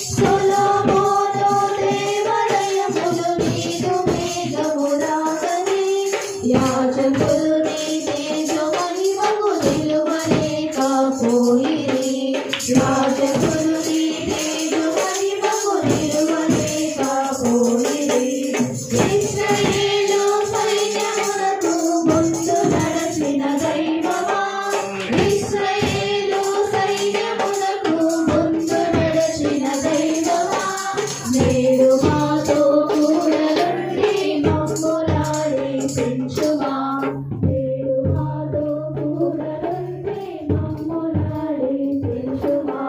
సొలొమోను దేవాలయములు నీదు మేఘములాగని యాజకులు నీ తేజ మహిమకు నిలువలేకపోయిరి యాజకులు నీ తేజ మహిమకు నిలువలేకపోయిరి ఇశ్రాయేలు సైన్యములకు ముందు నడచిన దైవమా ఇశ్రాయేలు సైన్యములకు ముందు నడచిన దైవమా నేడు మాతో కూడా నుండి మమ్ములాడించుమా నేడు మాతో కూడా నుండి మమ్ములాడించుమా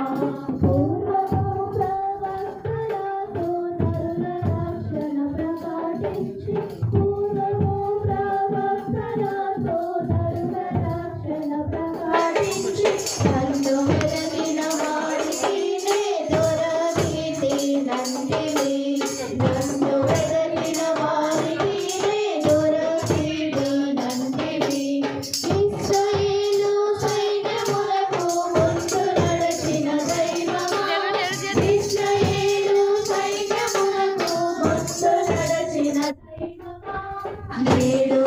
పూర్వము ప్రవక్తలతో నరుల రక్షణ ప్రకటించి పూర్వము ప్రవక్తలతో నరుల రక్షణ ప్రకటించి నన్ను వెదకిన వాడికి నే దొరకితినంటివి నన్ను వెదకిన వాడికి నే దొరకితినంటివి ఇశ్రాయేలు సైన్యములకు ముందు నడచిన దైవమా ఇశ్రాయేలు సైన్యములకు ముందు నడచిన దైవమా నేడు